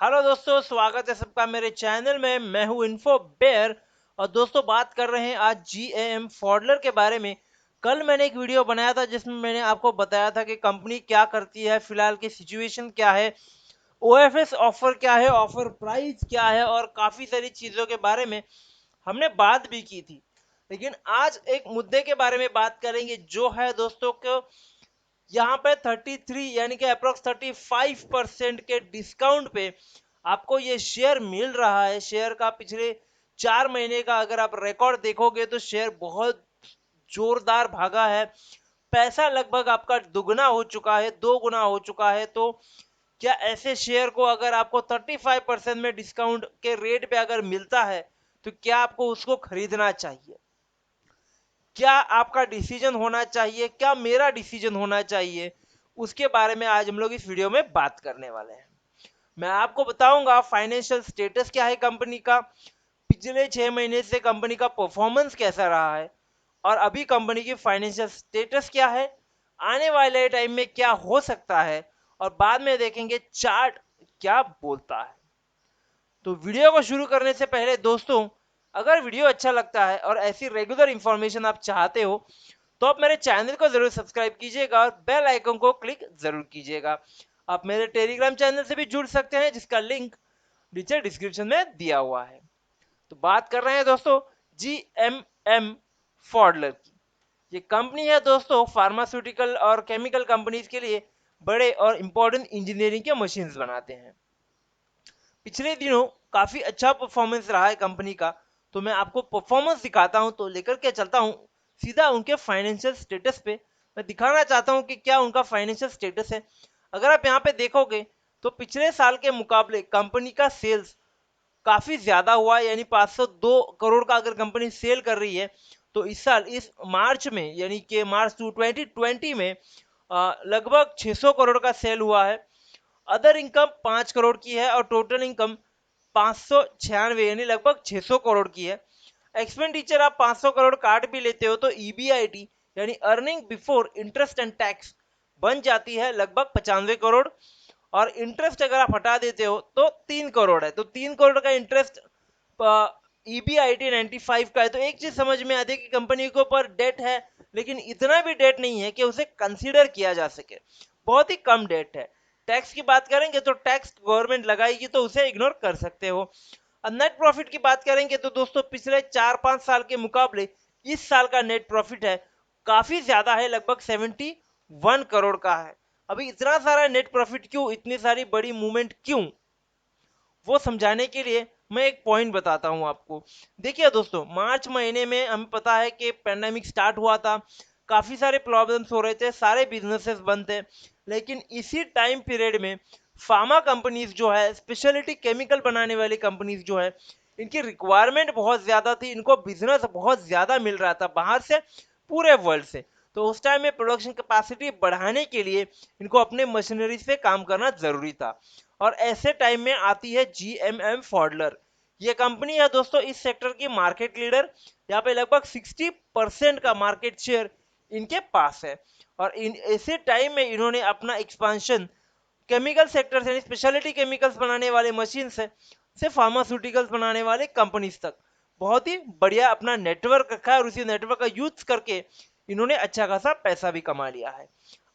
Hello दोस्तों, स्वागत है सबका मेरे चैनल में। मैं हूं इन्फो बेयर। और दोस्तों, बात कर रहे हैं आज जीएम फॉडलर के बारे में। कल मैंने एक वीडियो बनाया था जिसमें मैंने आपको बताया था कि कंपनी क्या करती है, फिलहाल की सिचुएशन क्या है, ओएफएस ऑफर क्या है, ऑफर प्राइस क्या है और काफ़ी सारी चीज़ों के बारे में हमने बात भी की थी। लेकिन आज एक मुद्दे के बारे में बात करेंगे जो है दोस्तों को यहाँ पे 33 यानी कि अप्रोक्स 35% के डिस्काउंट पे आपको ये शेयर मिल रहा है। शेयर का पिछले 4 महीने का अगर आप रिकॉर्ड देखोगे तो शेयर बहुत जोरदार भागा है। पैसा लगभग आपका दुगना हो चुका है, 2 गुना हो चुका है। तो क्या ऐसे शेयर को अगर आपको 35% में डिस्काउंट के रेट पे अगर मिलता है तो क्या आपको उसको खरीदना चाहिए? क्या आपका डिसीजन होना चाहिए, क्या मेरा डिसीजन होना चाहिए? उसके बारे में आज हम लोग इस वीडियो में बात करने वाले हैं। मैं आपको बताऊंगा फाइनेंशियल स्टेटस क्या है कंपनी का, पिछले 6 महीने से कंपनी का परफॉर्मेंस कैसा रहा है और अभी कंपनी की फाइनेंशियल स्टेटस क्या है, आने वाले टाइम में क्या हो सकता है, और बाद में देखेंगे चार्ट क्या बोलता है। तो वीडियो को शुरू करने से पहले दोस्तों, अगर वीडियो अच्छा लगता है और ऐसी रेगुलर इंफॉर्मेशन आप चाहते हो तो आप मेरे चैनल को जरूर सब्सक्राइब कीजिएगा और बेल आइकन को क्लिक जरूर कीजिएगा। आप मेरे टेलीग्राम चैनल से भी जुड़ सकते हैं जिसका लिंक नीचे डिस्क्रिप्शन में दिया हुआ है। तो बात कर रहे हैं दोस्तों जीएमएम फॉडलर की। ये कंपनी है दोस्तों, फार्मास्यूटिकल और केमिकल कंपनीज के लिए बड़े और इंपॉर्टेंट इंजीनियरिंग के मशीन्स बनाते हैं। पिछले दिनों काफी अच्छा परफॉर्मेंस रहा है कंपनी का। तो मैं आपको परफॉर्मेंस दिखाता हूं, तो लेकर के चलता हूं सीधा उनके फाइनेंशियल स्टेटस पे। मैं दिखाना चाहता हूं कि क्या उनका फाइनेंशियल स्टेटस है। अगर आप यहाँ पे देखोगे तो पिछले साल के मुकाबले कंपनी का सेल्स काफी ज्यादा हुआ है, यानी 502 करोड़ का अगर कंपनी सेल कर रही है तो इस साल इस मार्च में यानी कि मार्च 2020 में लगभग 600 करोड़ का सेल हुआ है। अदर इनकम 5 करोड़ की है और टोटल इनकम 596 यानी लगभग 600 करोड़ की है। एक्सपेंडिचर आप 500 करोड़ काट भी लेते हो तो ईबीआईटी यानी earning before interest and tax बन जाती है लगभग 95 करोड़। और इंटरेस्ट अगर आप हटा देते हो तो 3 करोड़ है। तो 3 करोड़ का इंटरेस्ट ईबीआईटी 95 का है। तो एक चीज समझ में आती है कि कंपनी के ऊपर डेट है, लेकिन इतना भी डेट नहीं है कि उसे कंसीडर किया जा सके। बहुत ही कम डेट है। टैक्स की बात करेंगे तो टैक्स गवर्नमेंट लगाएगी तो उसे इग्नोर कर सकते हो। और नेट प्रॉफिट की बात करेंगे तो दोस्तों पिछले 4-5 साल के मुकाबले इस साल का नेट प्रॉफिट है काफी ज्यादा है, लगभग 71 करोड़ का है। अभी इतना सारा नेट प्रॉफिट क्यों, इतनी सारी बड़ी मूवमेंट क्यों, वो समझाने के लिए मैं एक पॉइंट बताता हूं आपको। देखिए दोस्तों, मार्च महीने में हमें पता है कि पैंडेमिक स्टार्ट हुआ था, काफी सारे प्रॉब्लम्स हो रहे थे, सारे बिजनेसेस बंद थे। लेकिन इसी टाइम पीरियड में फार्मा कंपनीज जो है, स्पेशलिटी केमिकल बनाने वाली कंपनीज जो है, इनकी रिक्वायरमेंट बहुत ज्यादा थी, इनको बिजनेस बहुत ज्यादा मिल रहा था बाहर से, पूरे वर्ल्ड से। तो उस टाइम में प्रोडक्शन कैपेसिटी बढ़ाने के लिए इनको अपने मशीनरी से काम करना जरूरी था। और ऐसे टाइम में आती है जीएमएम फॉडलर। ये कंपनी है दोस्तों इस सेक्टर की मार्केट लीडर। यहाँ पे लगभग 60% का मार्केट शेयर इनके पास है। और इन ऐसे टाइम में इन्होंने अपना एक्सपांशन केमिकल सेक्टर से, स्पेशलिटी केमिकल्स बनाने वाले मशीन से फार्मास्यूटिकल्स बनाने वाले कंपनीज तक बहुत ही बढ़िया अपना नेटवर्क रखा है। और उसी नेटवर्क का यूज करके इन्होंने अच्छा खासा पैसा भी कमा लिया है।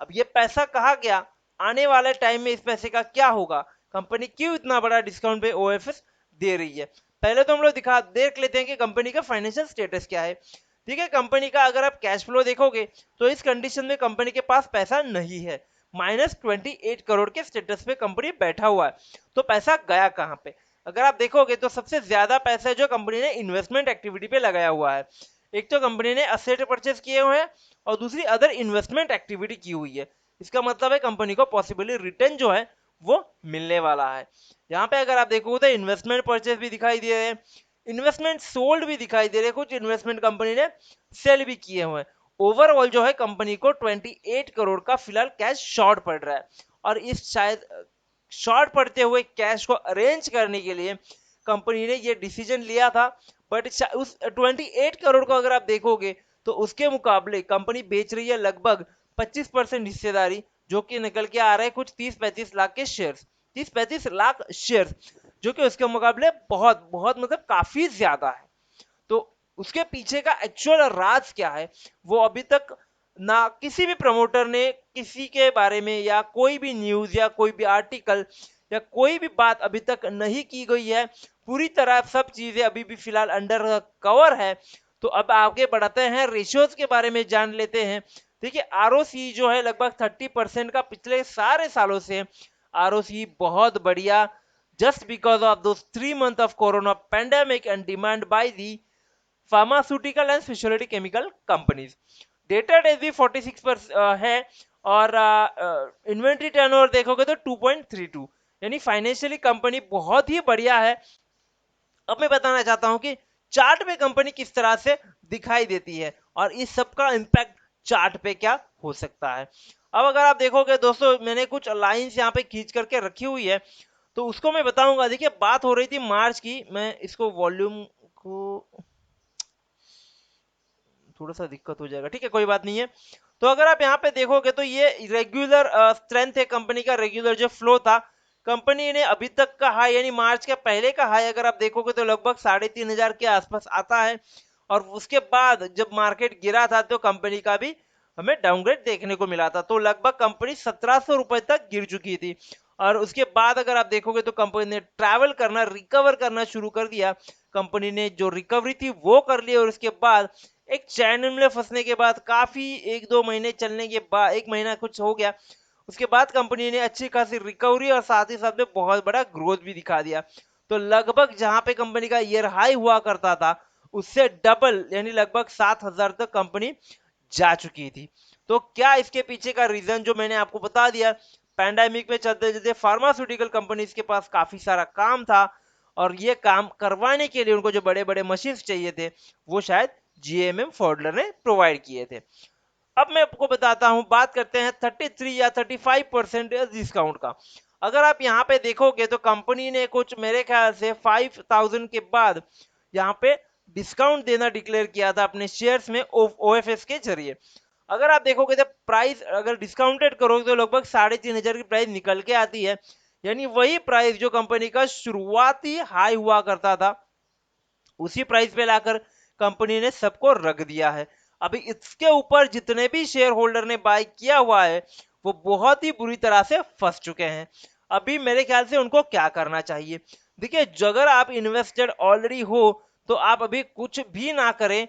अब ये पैसा कहाँ गया, आने वाले टाइम में इस पैसे का क्या होगा, कंपनी क्यों इतना बड़ा डिस्काउंट पे ओएफएस दे रही है, पहले तो हम लोग देख लेते हैं कि कंपनी का फाइनेंशियल स्टेटस क्या है। ठीक है, कंपनी का अगर आप कैश फ्लो देखोगे तो इस कंडीशन में कंपनी के पास पैसा नहीं है। -28 करोड़ के स्टेटस पे कंपनी बैठा हुआ है। तो पैसा गया कहाँ पे? अगर आप देखोगे तो सबसे ज्यादा पैसा जो कंपनी ने इन्वेस्टमेंट एक्टिविटी पे लगाया हुआ है। एक तो कंपनी ने असेट परचेस किए हुए हैं और दूसरी अदर इन्वेस्टमेंट एक्टिविटी की हुई है। इसका मतलब है कंपनी को पॉसिबली रिटर्न जो है वो मिलने वाला है। यहाँ पे अगर आप देखोगे तो इन्वेस्टमेंट परचेस भी दिखाई दे रहे हैं, इन्वेस्टमेंट सोल्ड भी दिखाई दे रहे हैं, कुछ इन्वेस्टमेंट कंपनी ने सेल भी किए हुए हैं। ओवरऑल जो है कंपनी को 28 करोड़ का फिलहाल कैश शॉर्ट पड़ रहा है। और इस शायद शॉर्ट पड़ते हुए कैश को अरेंज करने के लिए कंपनी ने ये डिसीजन लिया था। बट उस 28 करोड़ को अगर आप देखोगे तो उसके मुकाबले कंपनी बेच रही है लगभग 25% हिस्सेदारी, जो कि निकल के आ रहा है कुछ 30-35 लाख के शेयर्स। 30-35 लाख शेयर, जो कि उसके मुकाबले बहुत बहुत मतलब काफी ज्यादा है। तो उसके पीछे का एक्चुअल राज क्या है वो अभी तक ना किसी भी प्रमोटर ने किसी के बारे में या कोई भी न्यूज या कोई भी आर्टिकल या कोई भी बात अभी तक नहीं की गई है। पूरी तरह सब चीजें अभी भी फिलहाल अंडर कवर है। तो अब आगे बढ़ते हैं, रेशियोज के बारे में जान लेते हैं। देखिए आरओसी जो है लगभग 30% का पिछले सारे सालों से आरओसी बहुत बढ़िया, just because of those 3 months of corona pandemic and demand by the pharmaceutical and specialty chemical companies। Dated as भी 46% है, और इन्वेंट्री टर्नओवर देखोगे तो 2.32, यानी फाइनेंशियली कंपनी बहुत ही बढ़िया है। अब मैं बताना चाहता हूं कि चार्ट पे कंपनी किस तरह से दिखाई देती है और इस सब का इम्पैक्ट चार्ट पे क्या हो सकता है। अब अगर आप देखोगे दोस्तों, मैंने कुछ लाइंस यहाँ पे खींच करके रखी हुई है, तो उसको मैं बताऊंगा। देखिए बात हो रही थी मार्च की, मैं इसको वॉल्यूम को थोड़ा सा दिक्कत हो जाएगा, ठीक है कोई बात नहीं है। तो अगर आप यहाँ पे देखोगे तो ये रेगुलर स्ट्रेंथ है कंपनी का, रेगुलर जो फ्लो था कंपनी ने अभी तक का हाई, यानी मार्च के पहले का हाई अगर आप देखोगे तो लगभग 3,500 के आसपास आता है। और उसके बाद जब मार्केट गिरा था तो कंपनी का भी हमें डाउनग्रेड देखने को मिला था, तो लगभग कंपनी 1,700 रुपए तक गिर चुकी थी। और उसके बाद अगर आप देखोगे तो कंपनी ने ट्रैवल करना, रिकवर करना शुरू कर दिया। कंपनी ने जो रिकवरी थी वो कर ली, और उसके बाद एक चैनल में फंसने के बाद काफी 1-2 महीने चलने के बाद, 1 महीना कुछ हो गया, उसके बाद कंपनी ने अच्छी खासी रिकवरी और साथ ही साथ में बहुत बड़ा ग्रोथ भी दिखा दिया। तो लगभग जहां पे कंपनी का ईयर हाई हुआ करता था उससे डबल, यानी लगभग 7,000 तक कंपनी जा चुकी थी। तो क्या इसके पीछे का रीजन जो मैंने आपको बता दिया, पैंडेमिक में चलते चलते फार्मास्यूटिकल कंपनीज के पास काफी सारा काम था, और ये काम करवाने के लिए उनको जो बड़े बड़े मशीन्स चाहिए थे वो शायद जीएमएम फॉडलर ने प्रोवाइड किए थे। अब मैं आपको बताता हूं, बात करते हैं 33 या 35% डिस्काउंट का। अगर आप यहाँ पे देखोगे तो कंपनी ने कुछ मेरे ख्याल से 5,000 के बाद यहाँ पे डिस्काउंट देना डिक्लेयर किया था अपने शेयर्स में ओएफएस के जरिए। अगर आप देखोगे तो प्राइस अगर डिस्काउंटेड करोगे तो लगभग 3,500 की प्राइस निकल के आती है, यानी वही प्राइस जो कंपनी का शुरुआती हाई हुआ करता था उसी प्राइस पे लाकर कंपनी ने सबको रख दिया है। अभी इसके ऊपर जितने भी शेयर होल्डर ने बाय किया हुआ है वो बहुत ही बुरी तरह से फंस चुके हैं। अभी मेरे ख्याल से उनको क्या करना चाहिए, देखिए अगर आप इन्वेस्टेड ऑलरेडी हो तो आप अभी कुछ भी ना करें,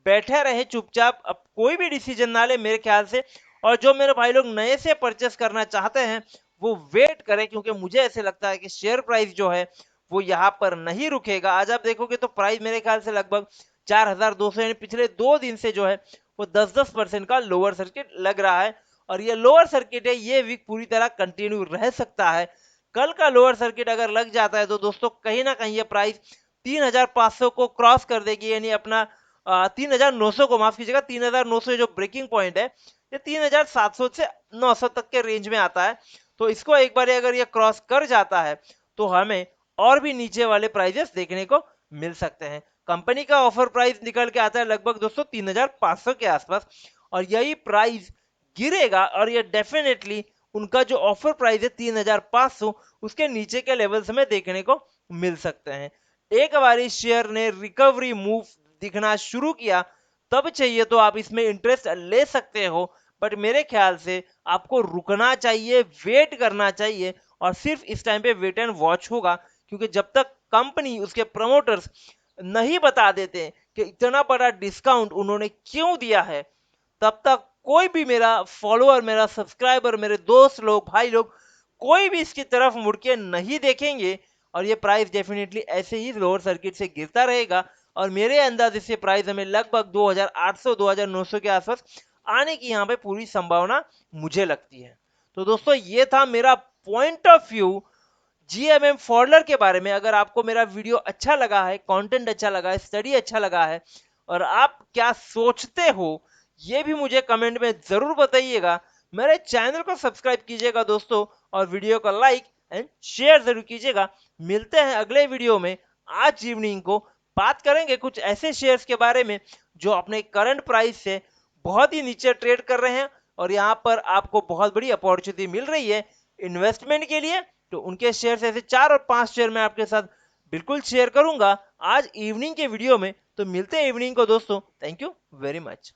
बैठे रहे चुपचाप, अब कोई भी डिसीजन ना ले मेरे ख्याल से। और जो मेरे भाई लोग नए से परचेस करना चाहते हैं वो वेट करें, क्योंकि मुझे ऐसे लगता है कि शेयर प्राइस जो है वो यहाँ पर नहीं रुकेगा। आज आप देखोगे तो प्राइस मेरे ख्याल से लगभग 4,200, यानी पिछले 2 दिन से जो है वो 10-10% का लोअर सर्किट लग रहा है। और ये लोअर सर्किट है, ये वीक पूरी तरह कंटिन्यू रह सकता है। कल का लोअर सर्किट अगर लग जाता है तो दोस्तों कहीं ना कहीं ये प्राइस 3,500 को क्रॉस कर देगी, यानी अपना 3,900 को, माफ कीजिएगा 3,900 जो ब्रेकिंग पॉइंट है ये 3,700 से 900 तक के रेंज में आता है। तो इसको एक बार अगर ये क्रॉस कर जाता है तो हमें और भी नीचे वाले प्राइजेस देखने को मिल सकते हैं। कंपनी का ऑफर प्राइस निकल के आता है लगभग दोस्तों 3,500 के आसपास, और यही प्राइस गिरेगा और ये डेफिनेटली उनका जो ऑफर प्राइस है 3,500 उसके नीचे के लेवल्स में देखने को मिल सकते हैं। एक बार शेयर ने रिकवरी मूव दिखना शुरू किया तब चाहिए तो आप इसमें इंटरेस्ट ले सकते हो, बट मेरे ख्याल से आपको रुकना चाहिए, वेट करना चाहिए, और सिर्फ इस टाइम पे वेट एंड वॉच होगा। क्योंकि जब तक कंपनी उसके प्रमोटर्स नहीं बता देते कि इतना बड़ा डिस्काउंट उन्होंने क्यों दिया है, तब तक कोई भी मेरा फॉलोअर, मेरा सब्सक्राइबर, मेरे दोस्त लोग, भाई लोग, कोई भी इसकी तरफ मुड़ के नहीं देखेंगे, और ये प्राइस डेफिनेटली ऐसे ही लोअर सर्किट से गिरता रहेगा। और मेरे अंदाजे से प्राइस हमें लगभग 2,800 2,900 के आसपास आने की यहाँ पे पूरी संभावना मुझे लगती है। तो दोस्तों ये था मेरा पॉइंट ऑफ व्यू जीएमएम फॉडलर के बारे में। अगर आपको मेरा वीडियो अच्छा लगा है, कंटेंट अच्छा लगा है, स्टडी अच्छा लगा है, और आप क्या सोचते हो ये भी मुझे कमेंट में जरूर बताइएगा। मेरे चैनल को सब्सक्राइब कीजिएगा दोस्तों, और वीडियो को लाइक एंड शेयर जरूर कीजिएगा। मिलते हैं अगले वीडियो में। आज इवनिंग को बात करेंगे कुछ ऐसे शेयर्स के बारे में जो अपने करंट प्राइस से बहुत ही नीचे ट्रेड कर रहे हैं, और यहाँ पर आपको बहुत बड़ी अपॉर्चुनिटी मिल रही है इन्वेस्टमेंट के लिए तो उनके शेयर ऐसे 4 और 5 शेयर मैं आपके साथ बिल्कुल शेयर करूंगा आज इवनिंग के वीडियो में। तो मिलते हैं इवनिंग को दोस्तों, थैंक यू वेरी मच।